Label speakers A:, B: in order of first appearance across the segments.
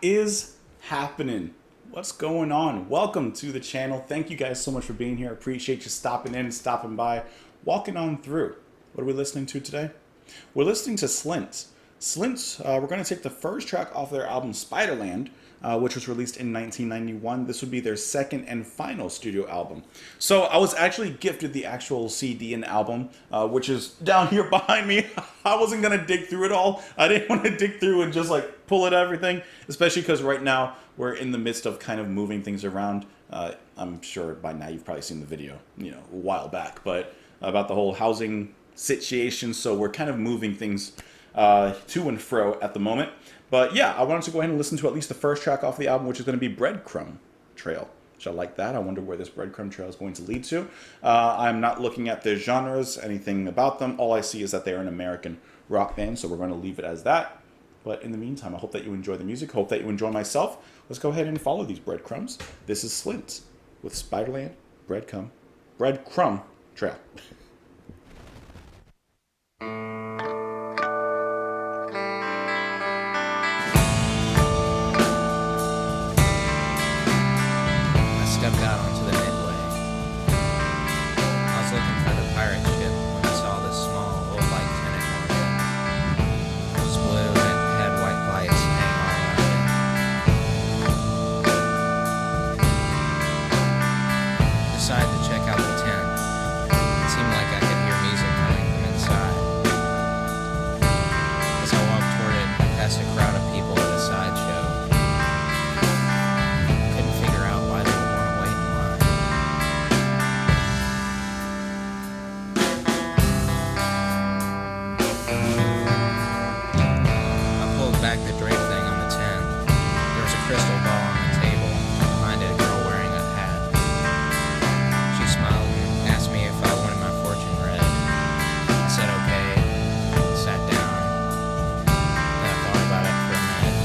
A: is happening? What's going on? Welcome to the channel. Thank you guys so much for being here. I appreciate you stopping in, stopping by, walking on through. What are we listening to today? We're listening to Slint. Slint, we're going to take the first track off their album Spiderland, which was released in 1991. This would be their second and final studio album. So I was actually gifted the actual CD and album, which is down here behind me. I wasn't going to dig through it all. I didn't want to dig through and just like pull at everything, especially because right now we're in the midst of kind of moving things around. I'm sure by now you've probably seen the video, a while back, but about the whole housing situation. So we're kind of moving things to and fro at the moment. But yeah, I wanted to go ahead and listen to at least the first track off the album, which is going to be Breadcrumb Trail. Which I like that. I wonder where this Breadcrumb Trail is going to lead to. I'm not looking at their genres, anything about them. All I see is that they're an American rock band, so we're going to leave it as that. But in the meantime, I hope that you enjoy the music. Hope that you enjoy myself. Let's go ahead and follow these breadcrumbs. This is Slint with Spiderland, Breadcrumb Trail.
B: Stepped out onto the midway. I was looking for the pirate ship when I saw this small, old light tenant motor. It was blue and had white lights hanging all around it. Decided to check out the tent. It seemed like I could hear music coming from inside. As I walked toward it, I passed a crowd of people at a sideshow. Couldn't figure out why they were want to wait in line. I pulled back the drape thing on the tent. There was a crystal ball on the table, and behind it a girl wearing a hat. She smiled and asked me if I wanted my fortune read. I said okay, and sat down. Then I thought about it for a minute.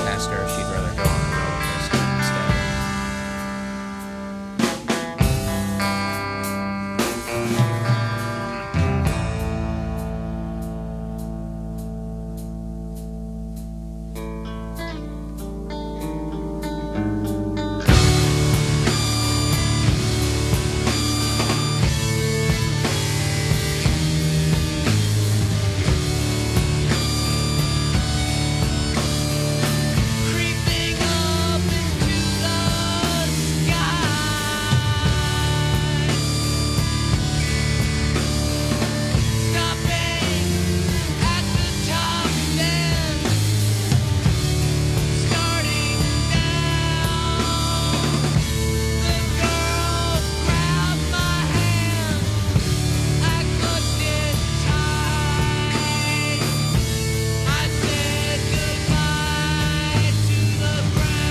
B: Asked her if she'd rather go on the roller coaster instead.
C: Creeping up into the sky, stopping at the top, then starting down. The girl grabbed my hand, I clutched it tight. I said goodbye to the ground.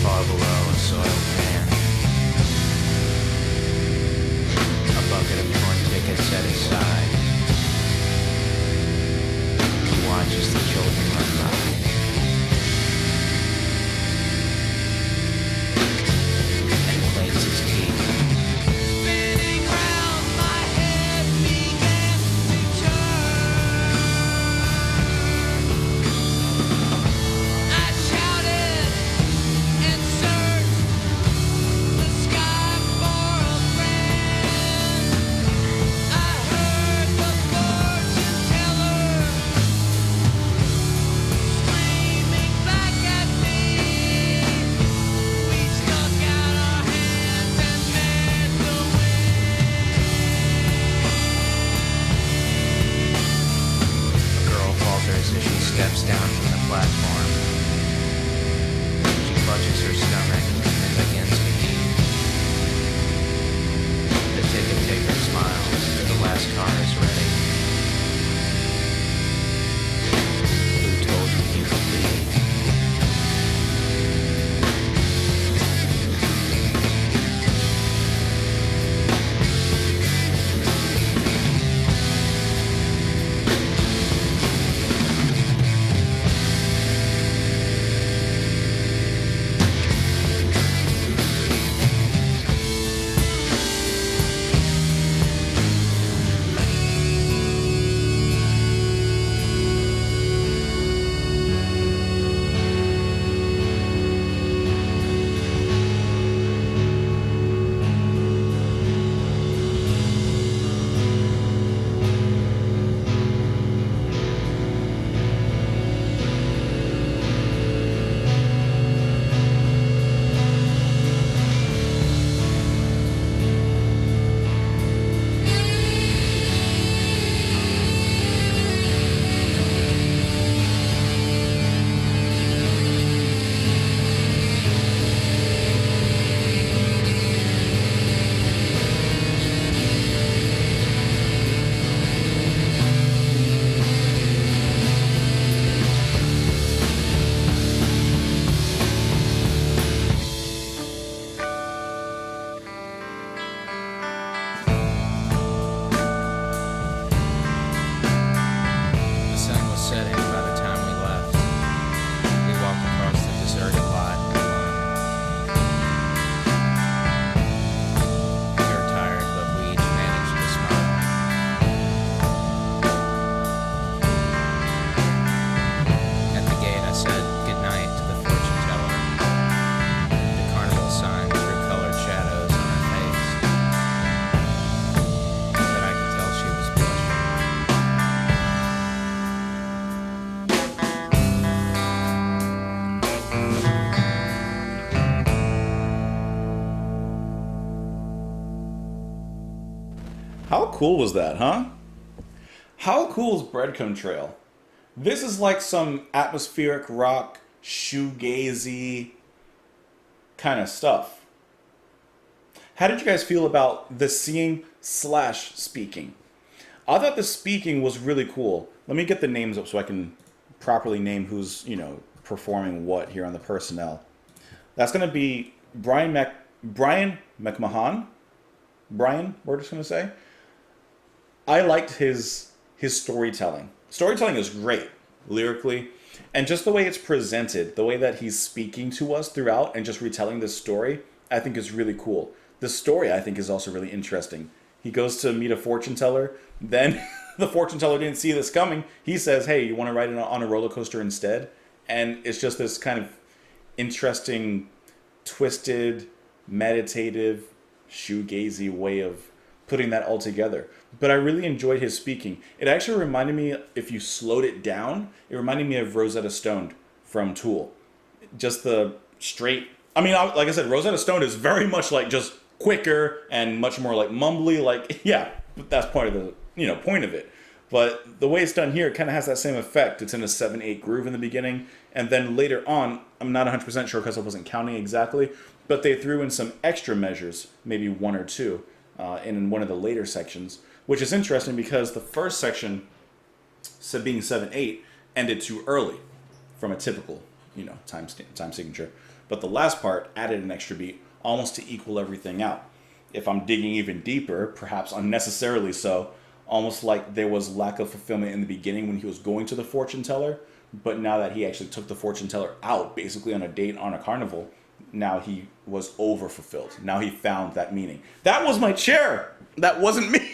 B: Far below a soiled pan. A bucket of torn tickets set aside. He watches the children run by. And cleans his teeth.
C: Spinning round, my head began to turn. I shouted and searched the sky for a friend. I heard the fortune teller screaming back at me. We stuck out our hands and met the
B: A girl falters as she steps down from the platform. She clutches her stomach and begins to eat. The ticket taker smiles. The last car is ready. Who told you you could leave?
A: cool was that, huh? How cool is Breadcrumb Trail? This is like some atmospheric rock, shoegazy kind of stuff. How did you guys feel about the singing / speaking? I thought the speaking was really cool. Let me get the names up so I can properly name who's, performing what here on the personnel. That's going to be Brian McMahon. Brian, we're just going to say. I liked his storytelling. Storytelling is great, lyrically. And just the way it's presented, the way that he's speaking to us throughout and just retelling this story, I think is really cool. The story, I think, is also really interesting. He goes to meet a fortune teller. Then the fortune teller didn't see this coming. He says, hey, you want to ride on a roller coaster instead? And it's just this kind of interesting, twisted, meditative, shoegazy way of putting that all together. But I really enjoyed his speaking. It actually reminded me, if you slowed it down, it reminded me of Rosetta Stone from Tool. Just the straight... I mean, like I said, Rosetta Stone is very much like just quicker and much more like mumbly. Like, yeah, that's part of the point of it. But the way it's done here, it kind of has that same effect. It's in a 7/8 groove in the beginning. And then later on, I'm not 100% sure because I wasn't counting exactly, but they threw in some extra measures, maybe one or two, in one of the later sections, which is interesting because the first section, being 7/8, ended too early from a typical, time signature. But the last part added an extra beat almost to equal everything out. If I'm digging even deeper, perhaps unnecessarily so, almost like there was lack of fulfillment in the beginning when he was going to the fortune teller, but now that he actually took the fortune teller out, basically on a date on a carnival, now he was over fulfilled. Now he found that meaning. That was my chair. That wasn't me.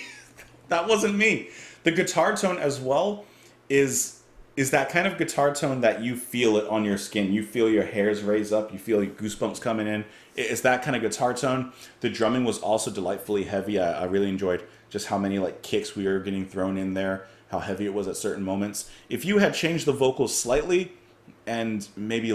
A: That wasn't me. The guitar tone as well is that kind of guitar tone that you feel it on your skin. You feel your hairs raise up. You feel your goosebumps coming in. It's that kind of guitar tone. The drumming was also delightfully heavy. I really enjoyed just how many kicks we were getting thrown in there, how heavy it was at certain moments. If you had changed the vocals slightly and maybe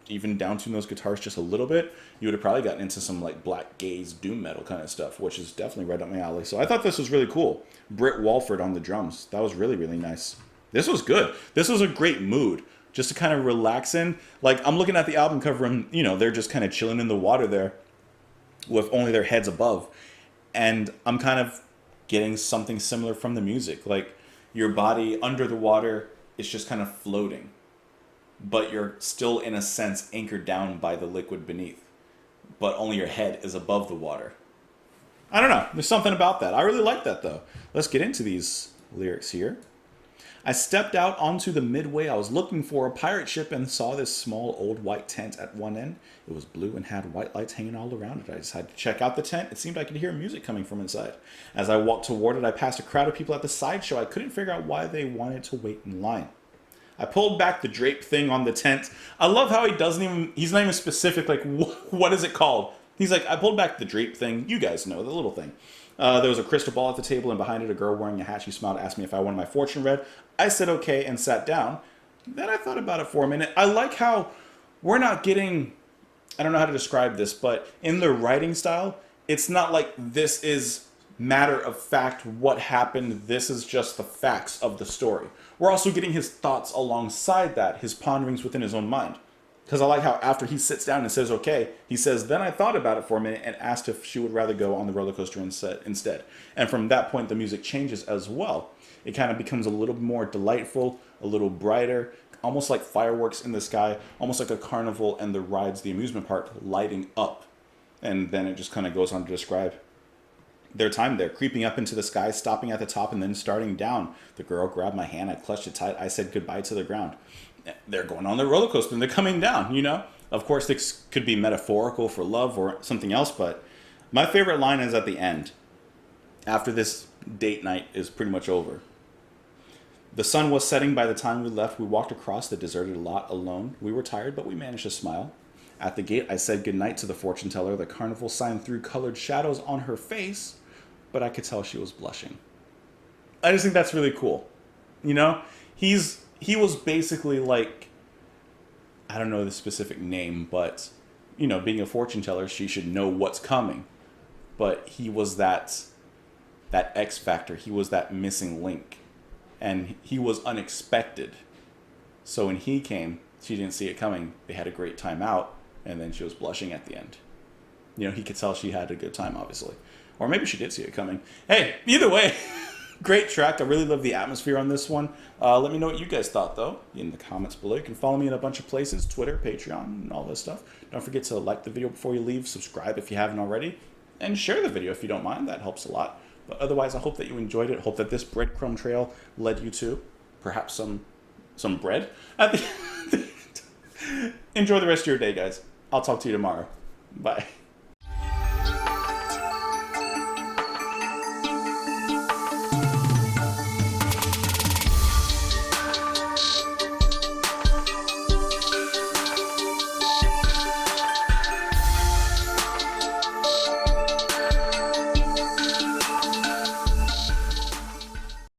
A: even down-tune those guitars just a little bit, you would have probably gotten into some black gaze doom metal kind of stuff, which is definitely right up my alley. So I thought this was really cool. Britt Walford on the drums. That was really, really nice. This was good. This was a great mood just to kind of relax in. I'm looking at the album cover and, they're just kind of chilling in the water there with only their heads above. And I'm kind of getting something similar from the music. Your body under the water is just kind of floating, but you're still, in a sense, anchored down by the liquid beneath. But only your head is above the water. I don't know. There's something about that. I really like that, though. Let's get into these lyrics here. I stepped out onto the midway. I was looking for a pirate ship and saw this small old white tent at one end. It was blue and had white lights hanging all around it. I decided to check out the tent. It seemed I could hear music coming from inside. As I walked toward it, I passed a crowd of people at the sideshow. I couldn't figure out why they wanted to wait in line. I pulled back the drape thing on the tent. I love how he's not even specific, what is it called? He's like, I pulled back the drape thing. You guys know, the little thing. There was a crystal ball at the table, and behind it, a girl wearing a hat. She smiled, asked me if I wanted my fortune read. I said okay and sat down. Then I thought about it for a minute. I like how we're not getting, I don't know how to describe this, but in the writing style, it's not like this is matter of fact what happened. This is just the facts of the story. We're also getting his thoughts alongside that, his ponderings within his own mind. Because I like how after he sits down and says, okay, he says, then I thought about it for a minute and asked if she would rather go on the roller coaster instead. And from that point, the music changes as well. It kind of becomes a little more delightful, a little brighter, almost like fireworks in the sky, almost like a carnival and the rides, the amusement park, lighting up. And then it just kind of goes on to describe their time there, creeping up into the sky, stopping at the top, and then starting down. The girl grabbed my hand. I clutched it tight. I said goodbye to the ground. They're going on the roller coaster and they're coming down, Of course, this could be metaphorical for love or something else, but my favorite line is at the end, after this date night is pretty much over. The sun was setting by the time we left. We walked across the deserted lot alone. We were tired, but we managed to smile. At the gate, I said goodnight to the fortune teller. The carnival sign threw colored shadows on her face, but I could tell she was blushing. I just think that's really cool. He was basically I don't know the specific name, but, being a fortune teller, she should know what's coming. But he was that that X factor. He was that missing link. And he was unexpected. So when he came, she didn't see it coming. They had a great time out, and then she was blushing at the end. You know, he could tell she had a good time, obviously. Or maybe she did see it coming. Hey, either way, great track. I really love the atmosphere on this one. Let me know what you guys thought, though, in the comments below. You can follow me in a bunch of places, Twitter, Patreon, and all this stuff. Don't forget to like the video before you leave, subscribe if you haven't already, and share the video if you don't mind. That helps a lot. But otherwise, I hope that you enjoyed it. Hope that this breadcrumb trail led you to perhaps some bread at the end. Enjoy the rest of your day, guys. I'll talk to you tomorrow. Bye.